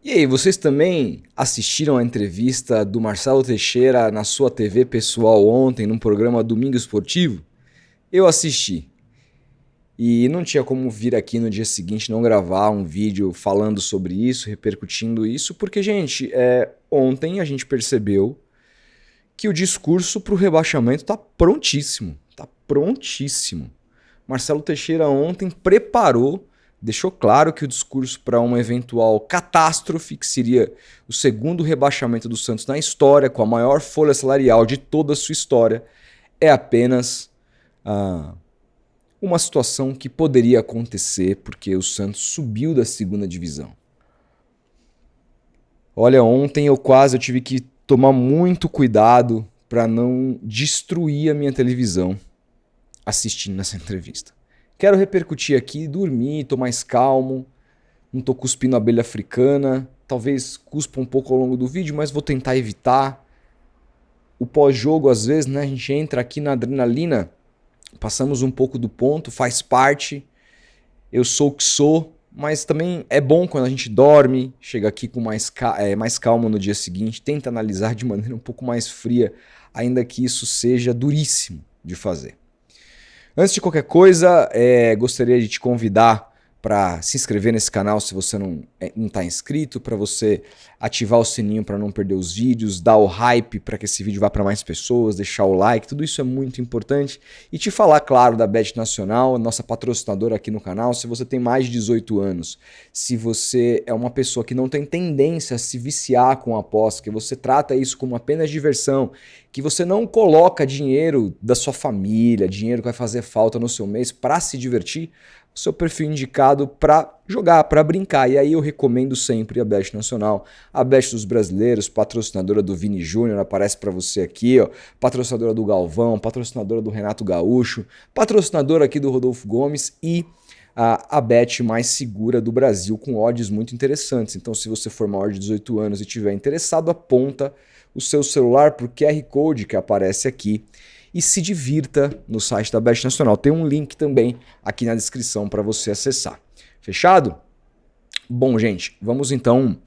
E aí, vocês também assistiram a entrevista do Marcelo Teixeira na sua TV pessoal ontem, no programa Domingo Esportivo? Eu assisti. E não tinha como vir aqui no dia seguinte não gravar um vídeo falando sobre isso, repercutindo isso, porque, gente, ontem a gente percebeu que o discurso para o rebaixamento está prontíssimo. Está prontíssimo. Marcelo Teixeira ontem preparou, deixou claro que o discurso para uma eventual catástrofe, que seria o segundo rebaixamento do Santos na história, com a maior folha salarial de toda a sua história, é apenas uma situação que poderia acontecer porque o Santos subiu da segunda divisão. Olha, ontem eu tive que tomar muito cuidado para não destruir a minha televisão assistindo essa entrevista. Quero repercutir aqui, dormir, tô mais calmo, não tô cuspindo abelha africana, talvez cuspa um pouco ao longo do vídeo, mas vou tentar evitar. O pós-jogo, às vezes, né, a gente entra aqui na adrenalina, passamos um pouco do ponto, faz parte, eu sou o que sou, mas também é bom quando a gente dorme, chega aqui com mais calmo no dia seguinte, tenta analisar de maneira um pouco mais fria, ainda que isso seja duríssimo de fazer. Antes de qualquer coisa, gostaria de te convidar para se inscrever nesse canal se você não está inscrito, para você ativar o sininho para não perder os vídeos, dar o hype para que esse vídeo vá para mais pessoas, deixar o like, tudo isso é muito importante. E te falar, claro, da Bet Nacional, nossa patrocinadora aqui no canal. Se você tem mais de 18 anos, se você é uma pessoa que não tem tendência a se viciar com aposta, que você trata isso como apenas diversão, que você não coloca dinheiro da sua família, dinheiro que vai fazer falta no seu mês para se divertir, o seu perfil indicado para jogar, para brincar. E aí eu recomendo sempre a Bet Nacional, a Bet dos brasileiros, patrocinadora do Vini Júnior, aparece para você aqui, ó, patrocinadora do Galvão, patrocinadora do Renato Gaúcho, patrocinadora aqui do Rodolfo Gomes e a bet mais segura do Brasil, com odds muito interessantes. Então, se você for maior de 18 anos e estiver interessado, aponta o seu celular para o QR Code que aparece aqui e se divirta no site da Bet Nacional. Tem um link também aqui na descrição para você acessar. Fechado? Bom, gente, vamos então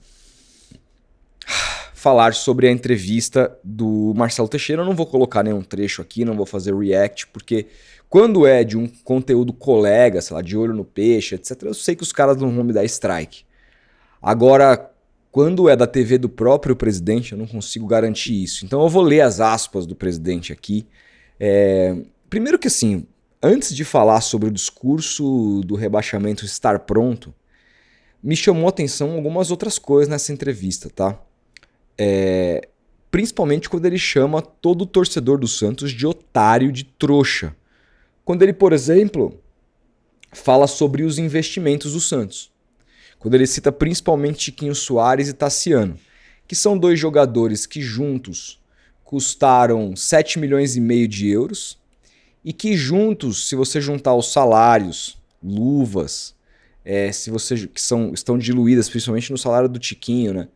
falar sobre a entrevista do Marcelo Teixeira. Eu não vou colocar nenhum trecho aqui, não vou fazer react, porque quando é de um conteúdo colega, sei lá, de olho no peixe, etc., eu sei que os caras não vão me dar strike. Agora, quando é da TV do próprio presidente, eu não consigo garantir isso. Então eu vou ler as aspas do presidente aqui. Primeiro que assim, antes de falar sobre o discurso do rebaixamento estar pronto, me chamou a atenção algumas outras coisas nessa entrevista, tá? Principalmente quando ele chama todo torcedor do Santos de otário, de trouxa. Quando ele, por exemplo, fala sobre os investimentos do Santos. Quando ele cita principalmente Tiquinho Soares e Tassiano, que são dois jogadores que juntos custaram 7 milhões e meio de euros e que juntos, se você juntar os salários, luvas, estão diluídas principalmente no salário do Tiquinho, né?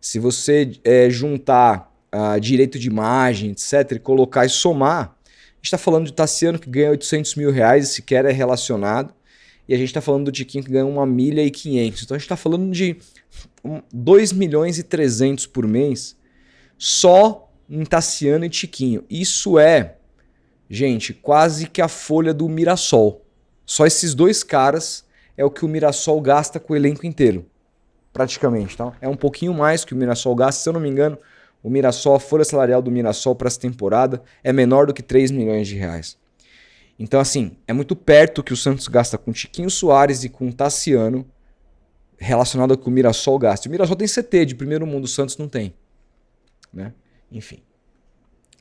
Se você juntar direito de imagem, etc., e colocar e somar, a gente está falando de Tassiano que ganha 800 mil reais e sequer é relacionado, e a gente está falando do Tiquinho que ganha 1,5 milhão. Então a gente está falando de 2 milhões e 300 por mês só em Tassiano e Tiquinho. Isso é, gente, quase que a folha do Mirassol. Só esses dois caras é o que o Mirassol gasta com o elenco inteiro. Praticamente, tá? É um pouquinho mais que o Mirassol gasta, se eu não me engano, a folha salarial do Mirassol para essa temporada é menor do que 3 milhões de reais. Então, assim, é muito perto que o Santos gasta com Tiquinho Soares e com Tassiano relacionado ao que o Mirassol gasta. O Mirassol tem CT de primeiro mundo, o Santos não tem, né? Enfim.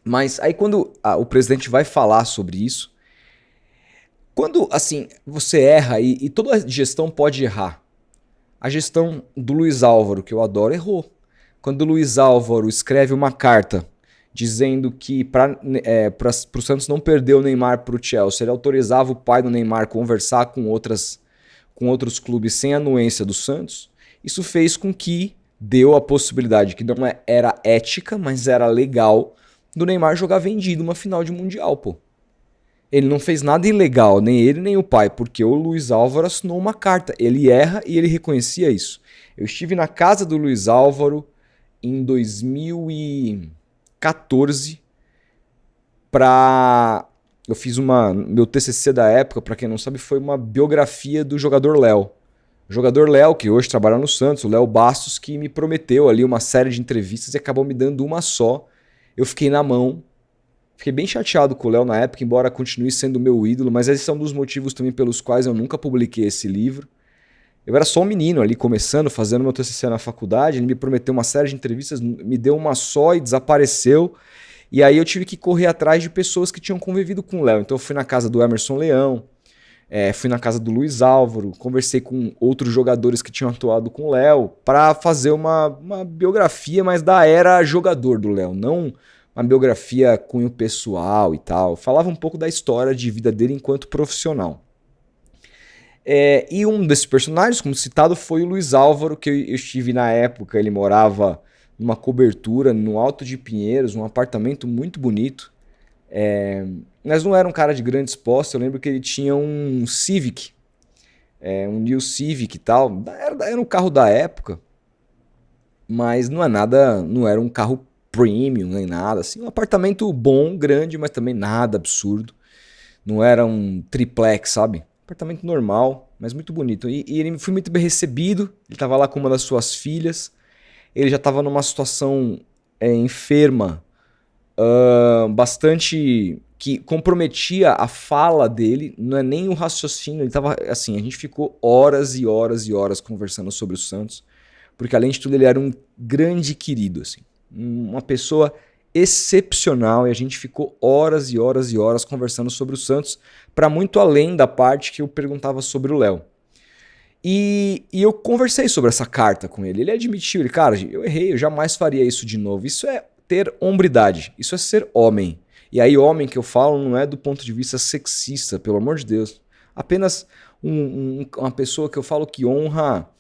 Mas aí quando o presidente vai falar sobre isso, quando, assim, você erra e toda gestão pode errar. A gestão do Luiz Álvaro, que eu adoro, errou. Quando o Luiz Álvaro escreve uma carta dizendo que para o Santos não perder o Neymar para o Chelsea, ele autorizava o pai do Neymar conversar com outros clubes sem anuência do Santos, isso fez com que deu a possibilidade, que não era ética, mas era legal, do Neymar jogar vendido uma final de Mundial, pô. Ele não fez nada ilegal, nem ele nem o pai, porque o Luiz Álvaro assinou uma carta. Ele erra e ele reconhecia isso. Eu estive na casa do Luiz Álvaro em 2014 para... Eu fiz meu TCC da época, para quem não sabe, foi uma biografia do jogador Léo. O jogador Léo, que hoje trabalha no Santos, o Léo Bastos, que me prometeu ali uma série de entrevistas e acabou me dando uma só. Eu fiquei na mão. Fiquei bem chateado com o Léo na época, embora continue sendo meu ídolo, mas esse é um dos motivos também pelos quais eu nunca publiquei esse livro. Eu era só um menino ali, começando, fazendo meu TCC na faculdade, ele me prometeu uma série de entrevistas, me deu uma só e desapareceu. E aí eu tive que correr atrás de pessoas que tinham convivido com o Léo. Então eu fui na casa do Emerson Leão, fui na casa do Luiz Álvaro, conversei com outros jogadores que tinham atuado com o Léo para fazer uma biografia, mas da era jogador do Léo, não uma biografia cunho pessoal e tal. Falava um pouco da história de vida dele enquanto profissional. E um desses personagens, como citado, foi o Luiz Álvaro, que eu estive na época. Ele morava numa cobertura no Alto de Pinheiros, um apartamento muito bonito. Mas não era um cara de grandes posses. Eu lembro que ele tinha um Civic, um New Civic e tal. Era um carro da época, mas não era um carro premium nem nada. Assim, um apartamento bom, grande, mas também nada absurdo. Não era um triplex, sabe? Apartamento normal, mas muito bonito. E ele foi muito bem recebido. Ele estava lá com uma das suas filhas. Ele já estava numa situação enferma, bastante que comprometia a fala dele, não é nem o raciocínio. Ele tava assim, a gente ficou horas e horas e horas conversando sobre o Santos, porque além de tudo ele era um grande querido, assim, uma pessoa excepcional, e a gente ficou horas e horas e horas conversando sobre o Santos, para muito além da parte que eu perguntava sobre o Léo. E eu conversei sobre essa carta com ele. Ele admitiu, ele, cara, eu errei, eu jamais faria isso de novo. Isso é ter hombridade, isso é ser homem. E aí homem que eu falo não é do ponto de vista sexista, pelo amor de Deus. Apenas uma pessoa que eu falo que honra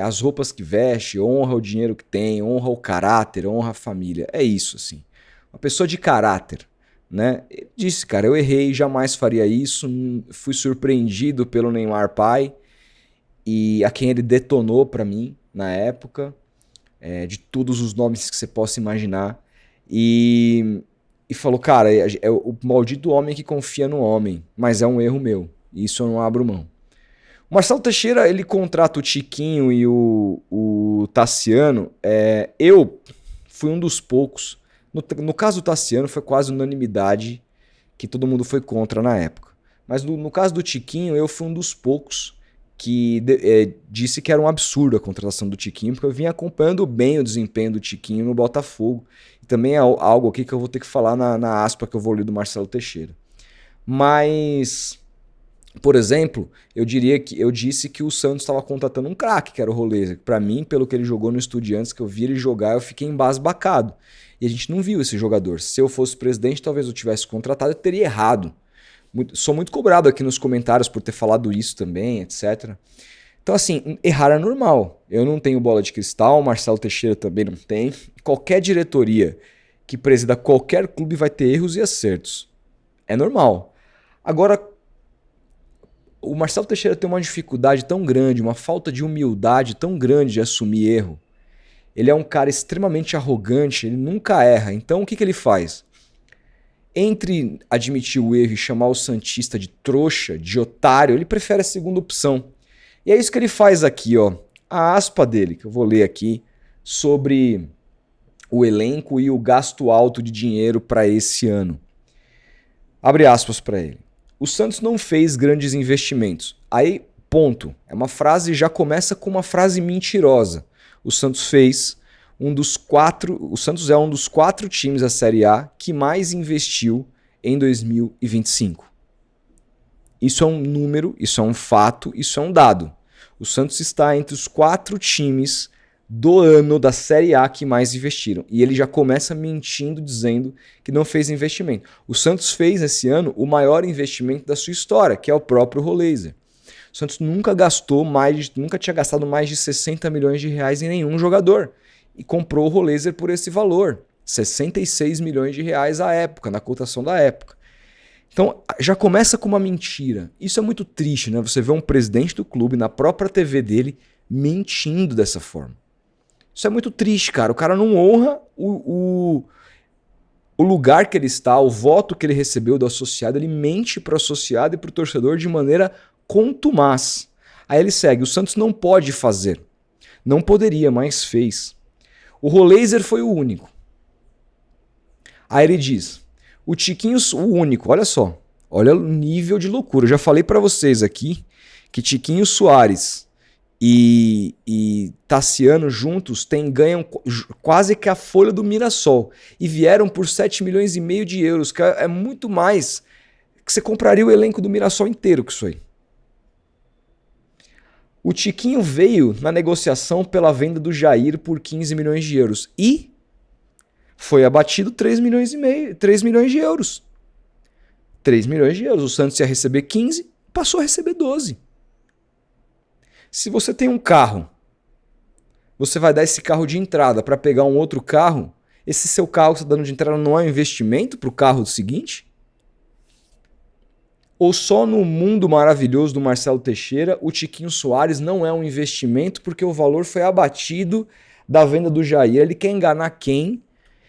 as roupas que veste, honra o dinheiro que tem, honra o caráter, honra a família. É isso, assim. Uma pessoa de caráter, né? Ele disse, cara, eu errei, jamais faria isso. Fui surpreendido pelo Neymar pai, e a quem ele detonou pra mim na época, de todos os nomes que você possa imaginar. E falou, cara, é o maldito homem que confia no homem, mas é um erro meu. E isso eu não abro mão. O Marcelo Teixeira, ele contrata o Tiquinho e o Tassiano. Eu fui um dos poucos. No caso do Tassiano, foi quase unanimidade que todo mundo foi contra na época. Mas no caso do Tiquinho, eu fui um dos poucos que disse que era um absurdo a contratação do Tiquinho, porque eu vinha acompanhando bem o desempenho do Tiquinho no Botafogo. E também é algo aqui que eu vou ter que falar na aspa que eu vou ler do Marcelo Teixeira. Mas, por exemplo, eu disse que o Santos estava contratando um craque, que era o Roleiser. Para mim, pelo que ele jogou no Estudiantes, que eu vi ele jogar, eu fiquei embasbacado. E a gente não viu esse jogador. Se eu fosse presidente, talvez eu tivesse contratado, eu teria errado. Sou muito cobrado aqui nos comentários por ter falado isso também, etc. Então, assim, errar é normal. Eu não tenho bola de cristal, o Marcelo Teixeira também não tem. Qualquer diretoria que presida qualquer clube vai ter erros e acertos. É normal. Agora, o Marcelo Teixeira tem uma dificuldade tão grande, uma falta de humildade tão grande de assumir erro. Ele é um cara extremamente arrogante, ele nunca erra. Então, o que ele faz? Entre admitir o erro e chamar o santista de trouxa, de otário, ele prefere a segunda opção. E é isso que ele faz aqui, ó. A aspa dele, que eu vou ler aqui, sobre o elenco e o gasto alto de dinheiro para esse ano. Abre aspas para ele. O Santos não fez grandes investimentos. Aí, ponto. Já começa com uma frase mentirosa. O Santos o Santos é um dos 4 times da Série A que mais investiu em 2025. Isso é um número, isso é um fato, isso é um dado. O Santos está entre os 4 times do ano da Série A que mais investiram. E ele já começa mentindo, dizendo que não fez investimento. O Santos fez esse ano o maior investimento da sua história, que é o próprio Roleiser. O Santos nunca tinha gastado mais de 60 milhões de reais em nenhum jogador. E comprou o Roleiser por esse valor. 66 milhões de reais à época, na cotação da época. Então, já começa com uma mentira. Isso é muito triste, né? Você vê um presidente do clube, na própria TV dele, mentindo dessa forma. Isso é muito triste, cara. O cara não honra o lugar que ele está, o voto que ele recebeu do associado. Ele mente para o associado e para o torcedor de maneira contumaz. Aí ele segue. O Santos não pode fazer. Não poderia, mas fez. O Roleiser foi o único. Aí ele diz... O Tiquinho, o único, olha só. Olha o nível de loucura. Eu já falei para vocês aqui que Tiquinho Soares e Tassiano juntos ganham quase que a folha do Mirassol. E vieram por 7,5 milhões de euros, que é muito mais que você compraria o elenco do Mirassol inteiro com isso aí. O Tiquinho veio na negociação pela venda do Jair por 15 milhões de euros. E foi abatido 3 milhões de euros. 3 milhões de euros. O Santos ia receber 15, passou a receber 12. Se você tem um carro, você vai dar esse carro de entrada para pegar um outro carro, esse seu carro que você está dando de entrada não é um investimento para o carro seguinte? Ou só no mundo maravilhoso do Marcelo Teixeira, o Tiquinho Soares não é um investimento porque o valor foi abatido da venda do Jair? Ele quer enganar quem?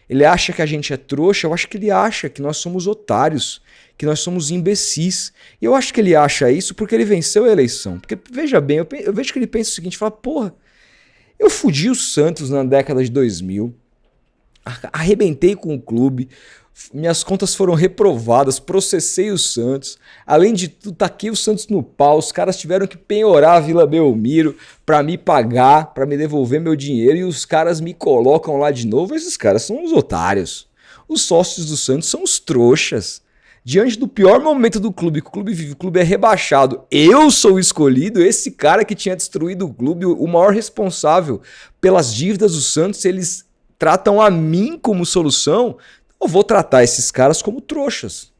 Ele acha que a gente é trouxa? Eu acho que ele acha que nós somos otários, que nós somos imbecis. E eu acho que ele acha isso porque ele venceu a eleição. Porque, veja bem, eu vejo que ele pensa o seguinte, fala, porra, eu fudi o Santos na década de 2000, arrebentei com o clube, minhas contas foram reprovadas, processei o Santos, além de tudo, taquei o Santos no pau, os caras tiveram que penhorar a Vila Belmiro pra me pagar, pra me devolver meu dinheiro, e os caras me colocam lá de novo. Esses caras são os otários. Os sócios do Santos são os trouxas. Diante do pior momento do clube, que o clube vive, o clube é rebaixado, eu sou o escolhido, esse cara que tinha destruído o clube, o maior responsável pelas dívidas do Santos, eles tratam a mim como solução. Eu vou tratar esses caras como trouxas.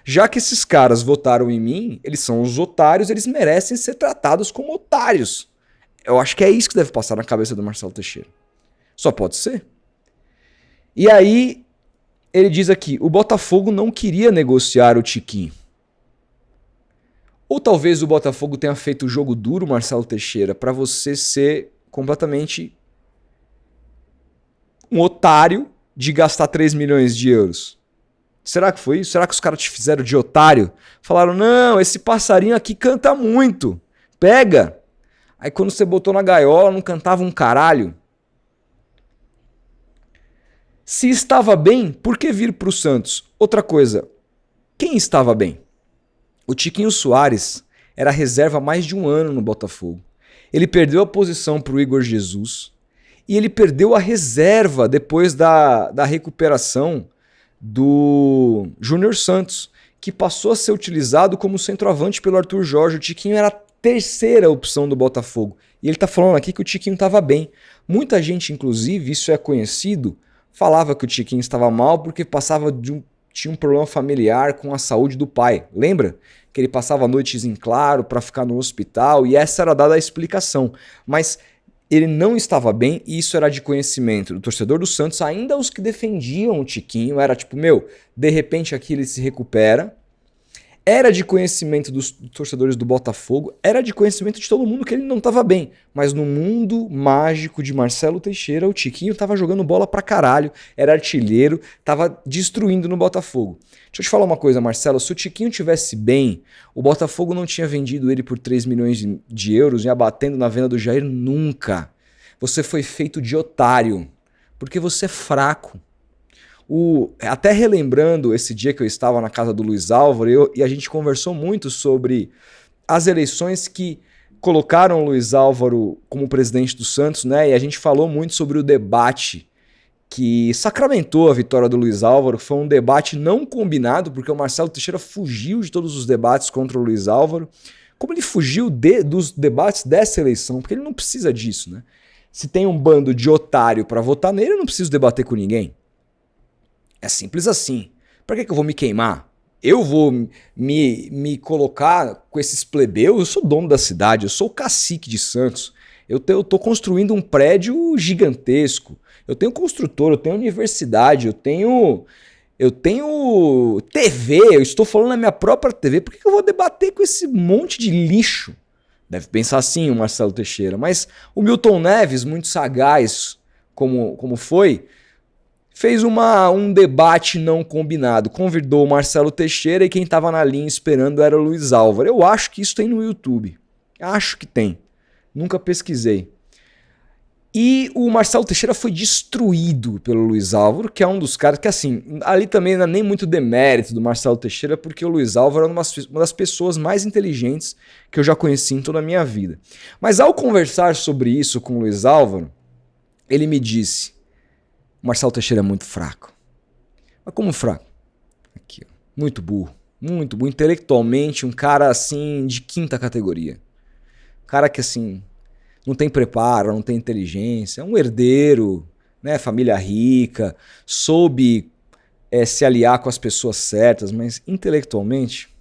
Já que esses caras votaram em mim, eles são os otários, eles merecem ser tratados como otários. Eu acho que é isso que deve passar na cabeça do Marcelo Teixeira. Só pode ser. E aí, ele diz aqui, o Botafogo não queria negociar o Tiquinho. Ou talvez o Botafogo tenha feito o jogo duro, Marcelo Teixeira, para você ser completamente um otário de gastar 3 milhões de euros. Será que foi isso? Será que os caras te fizeram de otário? Falaram, não, esse passarinho aqui canta muito. Pega. Aí quando você botou na gaiola, não cantava um caralho. Se estava bem, por que vir para o Santos? Outra coisa, quem estava bem? O Tiquinho Soares era reserva há mais de um ano no Botafogo. Ele perdeu a posição para o Igor Jesus. E ele perdeu a reserva depois da recuperação do Júnior Santos, que passou a ser utilizado como centroavante pelo Arthur Jorge. O Tiquinho era a terceira opção do Botafogo. E ele está falando aqui que o Tiquinho estava bem. Muita gente, inclusive, isso é conhecido, falava que o Tiquinho estava mal porque tinha um problema familiar com a saúde do pai. Lembra? Que ele passava noites em claro para ficar no hospital e essa era dada a explicação. Mas ele não estava bem e isso era de conhecimento do torcedor do Santos, ainda os que defendiam o Tiquinho, era tipo, de repente aqui ele se recupera. Era de conhecimento dos torcedores do Botafogo, era de conhecimento de todo mundo que ele não estava bem. Mas no mundo mágico de Marcelo Teixeira, o Tiquinho estava jogando bola pra caralho, era artilheiro, estava destruindo no Botafogo. Deixa eu te falar uma coisa, Marcelo, se o Tiquinho tivesse bem, o Botafogo não tinha vendido ele por 3 milhões de euros e abatendo na venda do Jair nunca. Você foi feito de otário, porque você é fraco. Até relembrando esse dia que eu estava na casa do Luiz Álvaro, e a gente conversou muito sobre as eleições que colocaram o Luiz Álvaro como presidente do Santos, né? E a gente falou muito sobre o debate que sacramentou a vitória do Luiz Álvaro. Foi um debate não combinado, porque o Marcelo Teixeira fugiu de todos os debates contra o Luiz Álvaro, como ele fugiu dos debates dessa eleição, porque ele não precisa disso, né? Se tem um bando de otário para votar nele, eu não preciso debater com ninguém. É simples assim. Pra que eu vou me queimar? Eu vou me colocar com esses plebeus? Eu sou dono da cidade, eu sou o cacique de Santos. Eu tô construindo um prédio gigantesco. Eu tenho construtor, eu tenho universidade, eu tenho Eu tenho TV, eu estou falando na minha própria TV, por que eu vou debater com esse monte de lixo? Deve pensar assim o Marcelo Teixeira, mas o Milton Neves, muito sagaz como foi, fez um debate não combinado, convidou o Marcelo Teixeira e quem estava na linha esperando era o Luiz Álvaro. Eu acho que isso tem no YouTube, acho que tem, nunca pesquisei. E o Marcelo Teixeira foi destruído pelo Luiz Álvaro, que é um dos caras que, assim, ali também não é nem muito demérito do Marcelo Teixeira, porque o Luiz Álvaro é uma das pessoas mais inteligentes que eu já conheci em toda a minha vida. Mas ao conversar sobre isso com o Luiz Álvaro, ele me disse, o Marcelo Teixeira é muito fraco. Mas como fraco? Aqui, ó, muito burro, intelectualmente um cara, assim, de quinta categoria. Um cara que, assim... não tem preparo, não tem inteligência, é um herdeiro, né? Família rica, soube se aliar com as pessoas certas, mas intelectualmente,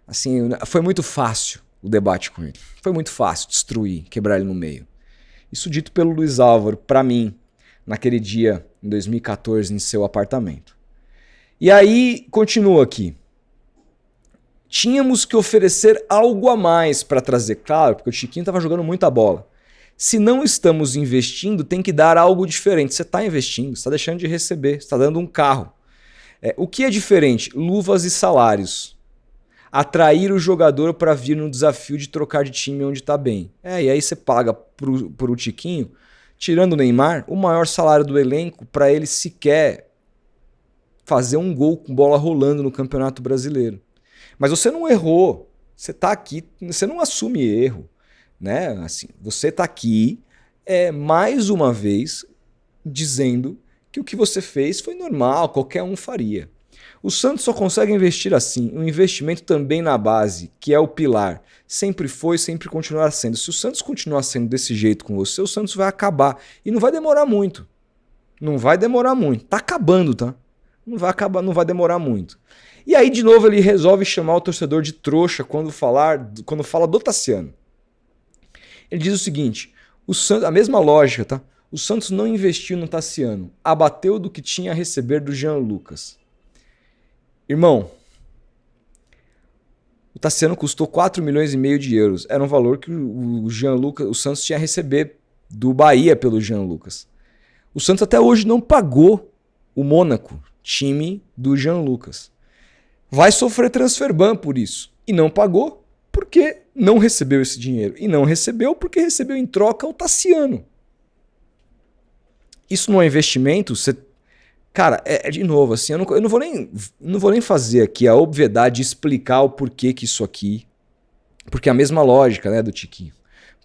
assim, foi muito fácil o debate com ele. Foi muito fácil destruir, quebrar ele no meio. Isso dito pelo Luiz Álvaro, para mim, naquele dia, em 2014, em seu apartamento. E aí, continua aqui. Tínhamos que oferecer algo a mais para trazer, claro, porque o Chiquinho estava jogando muita bola. Se não estamos investindo, tem que dar algo diferente. Você está investindo, você está deixando de receber, você está dando um carro. O que é diferente? Luvas e salários. Atrair o jogador para vir no desafio de trocar de time onde está bem. E aí você paga pro Chiquinho, tirando o Neymar, o maior salário do elenco para ele sequer fazer um gol com bola rolando no Campeonato Brasileiro. Mas você não errou, você está aqui, você não assume erro, né? Assim, você está aqui mais uma vez dizendo que o que você fez foi normal, qualquer um faria. O Santos só consegue investir assim, um investimento também na base, que é o pilar. Sempre foi, sempre continuará sendo. Se o Santos continuar sendo desse jeito com você, o Santos vai acabar. E não vai demorar muito. Não vai demorar muito. Tá acabando, tá? Não vai acabar, não vai demorar muito. E aí, de novo, ele resolve chamar o torcedor de trouxa quando fala do Tassiano. Ele diz o seguinte, a mesma lógica, tá? O Santos não investiu no Tassiano, abateu do que tinha a receber do Jean Lucas. Irmão, o Tassiano custou 4,5 milhões de euros. Era um valor que o Jean Lucas, o Santos tinha a receber do Bahia pelo Jean Lucas. O Santos até hoje não pagou o Mônaco, time do Jean Lucas. Vai sofrer transfer ban por isso. E não pagou porque não recebeu esse dinheiro. E não recebeu porque recebeu em troca o Tassiano. Isso não é investimento? Cara, de novo, assim, eu não vou nem fazer aqui a obviedade de explicar o porquê que isso aqui... Porque é a mesma lógica, né, do Tiquinho.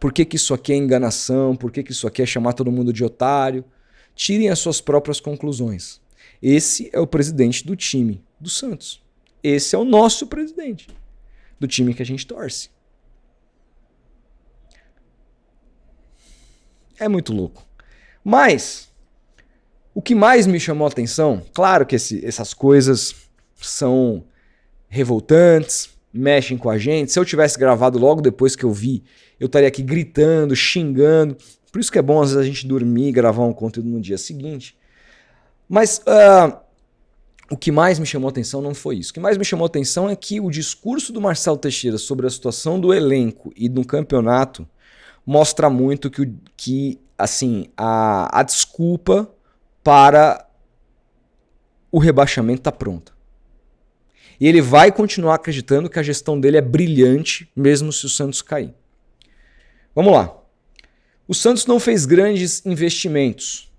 Por que isso aqui é enganação? Por que isso aqui é chamar todo mundo de otário? Tirem as suas próprias conclusões. Esse é o presidente do time do Santos. Esse é o nosso presidente do time que a gente torce. É muito louco. Mas o que mais me chamou a atenção, claro que essas coisas são revoltantes, mexem com a gente. Se eu tivesse gravado logo depois que eu vi, eu estaria aqui gritando, xingando. Por isso que é bom às vezes a gente dormir e gravar um conteúdo no dia seguinte. Mas o que mais me chamou a atenção não foi isso. O que mais me chamou a atenção é que o discurso do Marcelo Teixeira sobre a situação do elenco e do campeonato mostra muito que assim, a desculpa para o rebaixamento está pronta. E ele vai continuar acreditando que a gestão dele é brilhante, mesmo se o Santos cair. Vamos lá. O Santos não fez grandes investimentos.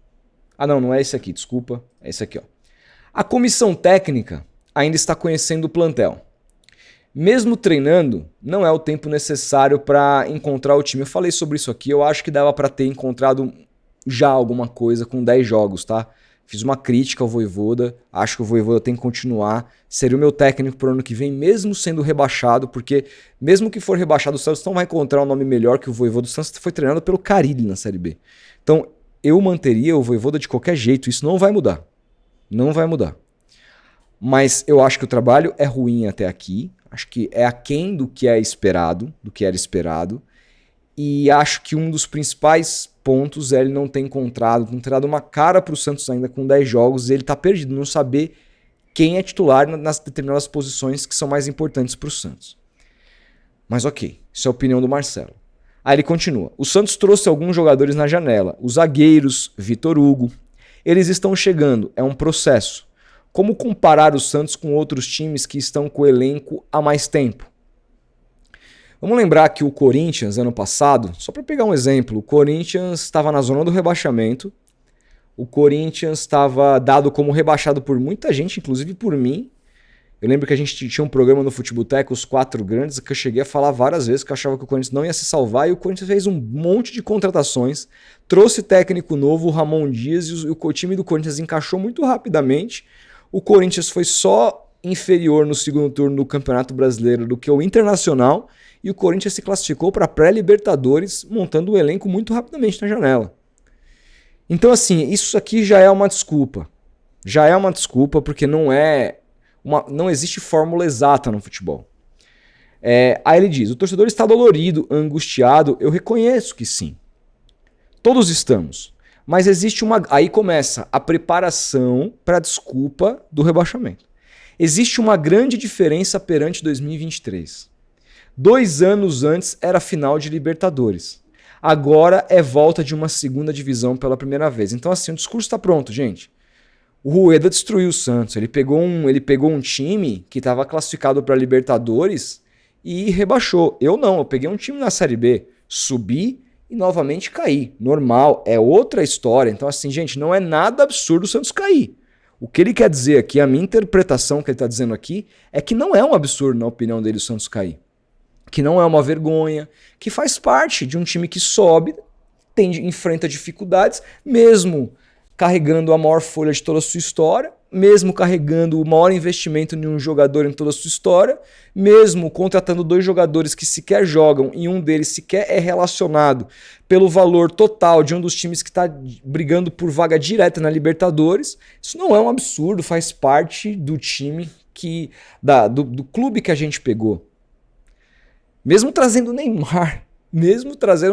Não é esse aqui, desculpa. É esse aqui, ó. A comissão técnica ainda está conhecendo o plantel. Mesmo treinando, não é o tempo necessário para encontrar o time. Eu falei sobre isso aqui, eu acho que dava para ter encontrado já alguma coisa com 10 jogos, tá? Fiz uma crítica ao Vojvoda, acho que o Vojvoda tem que continuar. Seria o meu técnico pro ano que vem, mesmo sendo rebaixado, porque mesmo que for rebaixado, o Santos não vai encontrar um nome melhor que o Vojvoda. O Santos foi treinado pelo Carille na Série B. Então, eu manteria o Vojvoda de qualquer jeito, isso não vai mudar. Não vai mudar. Mas eu acho que o trabalho é ruim até aqui. Acho que é aquém do que é esperado, do que era esperado. E acho que um dos principais pontos é ele não ter encontrado, não ter dado uma cara para o Santos ainda com 10 jogos, e ele tá perdido, não saber quem é titular nas determinadas posições que são mais importantes para o Santos. Mas ok, isso é a opinião do Marcelo. Aí ele continua. O Santos trouxe alguns jogadores na janela. Os zagueiros, Vitor Hugo. Eles estão chegando, é um processo. Como comparar o Santos com outros times que estão com o elenco há mais tempo? Vamos lembrar que o Corinthians, ano passado, só para pegar um exemplo, o Corinthians estava na zona do rebaixamento. O Corinthians estava dado como rebaixado por muita gente, inclusive por mim. Eu lembro que a gente tinha um programa no Futeboteco, os 4 grandes, que eu cheguei a falar várias vezes que eu achava que o Corinthians não ia se salvar, e o Corinthians fez um monte de contratações, trouxe técnico novo, o Ramon Dias, e o time do Corinthians encaixou muito rapidamente. O Corinthians foi só inferior no segundo turno do Campeonato Brasileiro do que o Internacional, e o Corinthians se classificou para pré-Libertadores, montando o elenco muito rapidamente na janela. Então, assim, isso aqui já é uma desculpa. Já é uma desculpa porque não existe fórmula exata no futebol. Aí ele diz, o torcedor está dolorido, angustiado, eu reconheço que sim. Todos estamos. Mas existe aí começa a preparação para a desculpa do rebaixamento. Existe uma grande diferença perante 2023. 2 anos antes era final de Libertadores. Agora é volta de uma segunda divisão pela primeira vez. Então assim, o discurso está pronto, gente. O Rueda destruiu o Santos. Ele pegou um time que estava classificado para Libertadores e rebaixou. Eu não, eu peguei um time na Série B, subi e novamente caí. Normal, é outra história. Então assim, gente, não é nada absurdo o Santos cair. O que ele quer dizer aqui, a minha interpretação que ele está dizendo aqui, é que não é um absurdo, na opinião dele, o Santos cair. Que não é uma vergonha, que faz parte de um time que sobe, enfrenta dificuldades, mesmo carregando a maior folha de toda a sua história, mesmo carregando o maior investimento em um jogador em toda a sua história, mesmo contratando 2 jogadores que sequer jogam e um deles sequer é relacionado pelo valor total de um dos times que está brigando por vaga direta na Libertadores. Isso não é um absurdo, faz parte do time do clube que a gente pegou. Mesmo trazendo o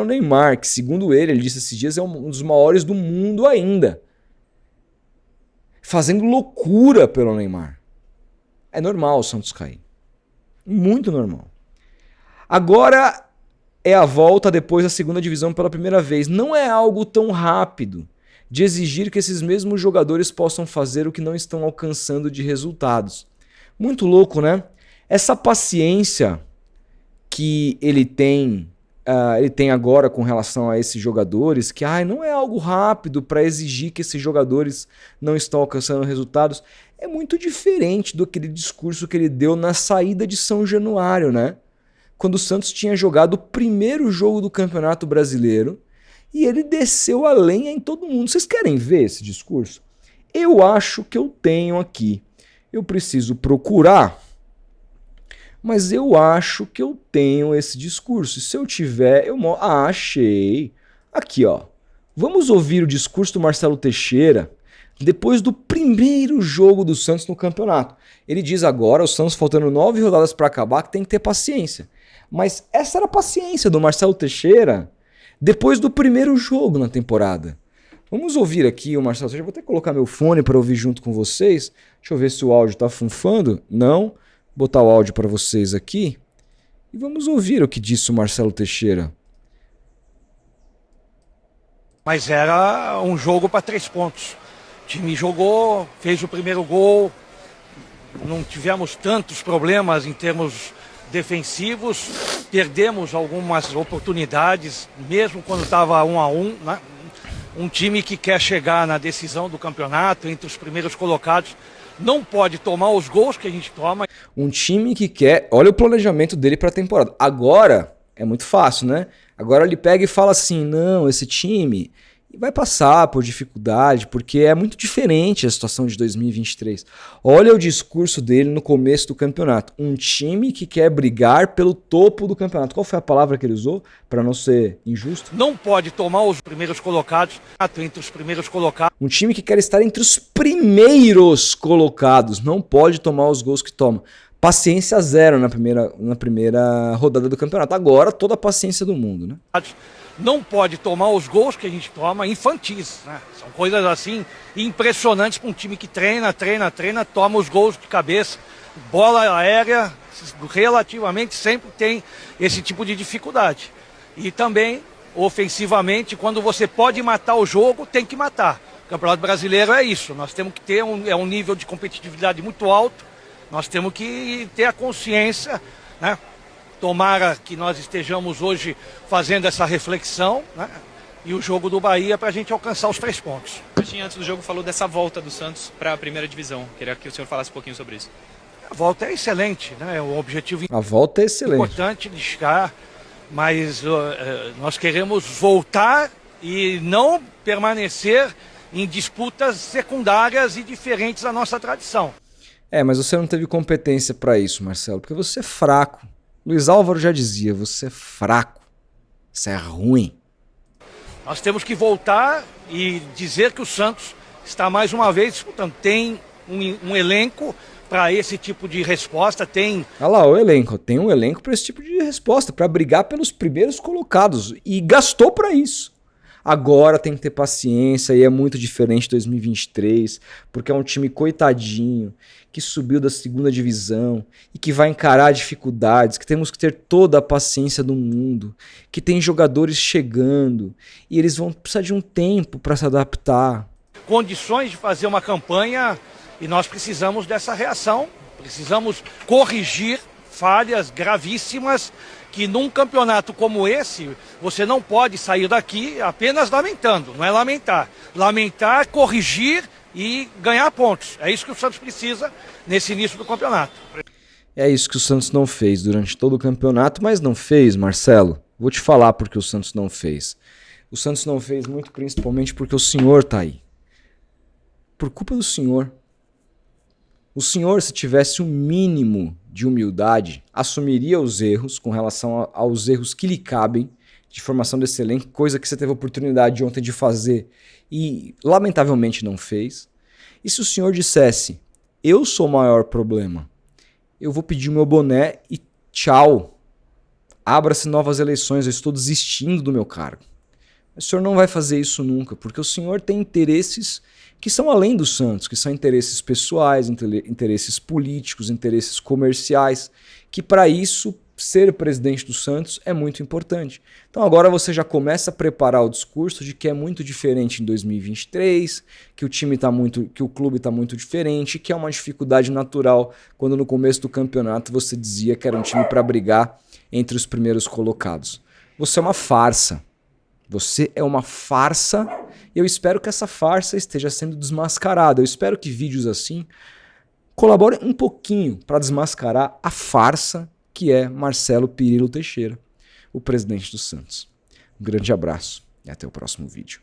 Neymar, que segundo ele disse esses dias, é um dos maiores do mundo ainda. Fazendo loucura pelo Neymar. É normal o Santos cair. Muito normal. Agora é a volta depois da segunda divisão pela primeira vez. Não é algo tão rápido de exigir que esses mesmos jogadores possam fazer o que não estão alcançando de resultados. Muito louco, né? Essa paciência que ele tem agora com relação a esses jogadores, que não é algo rápido para exigir que esses jogadores não estão alcançando resultados, é muito diferente do aquele discurso que ele deu na saída de São Januário, né? Quando o Santos tinha jogado o primeiro jogo do Campeonato Brasileiro e ele desceu a lenha em todo mundo. Vocês querem ver esse discurso? Eu acho que eu tenho aqui. Eu preciso procurar, mas eu acho que eu tenho esse discurso. Se eu tiver, achei. Aqui, ó. Vamos ouvir o discurso do Marcelo Teixeira depois do primeiro jogo do Santos no campeonato. Ele diz agora, o Santos faltando 9 rodadas para acabar, que tem que ter paciência. Mas essa era a paciência do Marcelo Teixeira depois do primeiro jogo na temporada. Vamos ouvir aqui o Marcelo Teixeira. Vou até colocar meu fone para ouvir junto com vocês. Deixa eu ver se o áudio está funfando. Não. Botar o áudio para vocês aqui e vamos ouvir o que disse o Marcelo Teixeira. Mas era um jogo para 3 pontos. O time jogou, fez o primeiro gol, não tivemos tantos problemas em termos defensivos, perdemos algumas oportunidades, mesmo quando estava 1-1, né? Um time que quer chegar na decisão do campeonato, entre os primeiros colocados, não pode tomar os gols que a gente toma. Um time que quer... Olha o planejamento dele para a temporada. Agora é muito fácil, né? Agora ele pega e fala assim, não, esse time vai passar por dificuldade, porque é muito diferente a situação de 2023. Olha o discurso dele no começo do campeonato. Um time que quer brigar pelo topo do campeonato. Qual foi a palavra que ele usou, para não ser injusto? Não pode tomar os primeiros colocados, entre os primeiros colocados. Um time que quer estar entre os primeiros colocados. Não pode tomar os gols que toma. paciência zero na primeira rodada do campeonato. Agora toda a paciência do mundo, né? Não pode tomar os gols que a gente toma infantis, né? São coisas assim impressionantes para um time que treina, toma os gols de cabeça, bola aérea, relativamente sempre tem esse tipo de dificuldade. E também, ofensivamente, quando você pode matar o jogo, tem que matar. O Campeonato Brasileiro é isso, nós temos que ter um nível de competitividade muito alto, nós temos que ter a consciência, né? Tomara que nós estejamos hoje fazendo essa reflexão, né? E o jogo do Bahia para a gente alcançar os 3 pontos. O Martim, antes do jogo, falou dessa volta do Santos para a primeira divisão. Queria que o senhor falasse um pouquinho sobre isso. A volta é excelente, né? O objetivo A volta é excelente. Importante de chegar, mas nós queremos voltar e não permanecer em disputas secundárias e diferentes da nossa tradição. Mas você não teve competência para isso, Marcelo, porque você é fraco. Luiz Álvaro já dizia, você é fraco, você é ruim. Nós temos que voltar e dizer que o Santos está mais uma vez disputando. Tem um elenco para esse tipo de resposta, tem... Olha lá, o elenco. Tem um elenco para esse tipo de resposta, para brigar pelos primeiros colocados. E gastou para isso. Agora tem que ter paciência e é muito diferente de 2023, porque é um time coitadinho, que subiu da segunda divisão e que vai encarar dificuldades, que temos que ter toda a paciência do mundo, que tem jogadores chegando e eles vão precisar de um tempo para se adaptar. Condições de fazer uma campanha e nós precisamos dessa reação, precisamos corrigir falhas gravíssimas que num campeonato como esse, você não pode sair daqui apenas lamentando, não é lamentar. Lamentar, corrigir e ganhar pontos. É isso que o Santos precisa nesse início do campeonato. É isso que o Santos não fez durante todo o campeonato, mas não fez, Marcelo. Vou te falar porque o Santos não fez. O Santos não fez muito principalmente porque o senhor tá aí. Por culpa do senhor. O senhor, se tivesse um mínimo de humildade, assumiria os erros com relação aos erros que lhe cabem de formação desse elenco, coisa que você teve a oportunidade ontem de fazer e lamentavelmente não fez. E se o senhor dissesse, eu sou o maior problema, eu vou pedir o meu boné e tchau, abra-se novas eleições, eu estou desistindo do meu cargo. Mas o senhor não vai fazer isso nunca, porque o senhor tem interesses que são além do Santos, que são interesses pessoais, interesses políticos, interesses comerciais, que para isso ser presidente do Santos é muito importante. Então agora você já começa a preparar o discurso de que é muito diferente em 2023, que o clube está muito diferente, que é uma dificuldade natural quando no começo do campeonato você dizia que era um time para brigar entre os primeiros colocados. Você é uma farsa. Você é uma farsa e eu espero que essa farsa esteja sendo desmascarada. Eu espero que vídeos assim colaborem um pouquinho para desmascarar a farsa que é Marcelo Pirillo Teixeira, o presidente do Santos. Um grande abraço e até o próximo vídeo.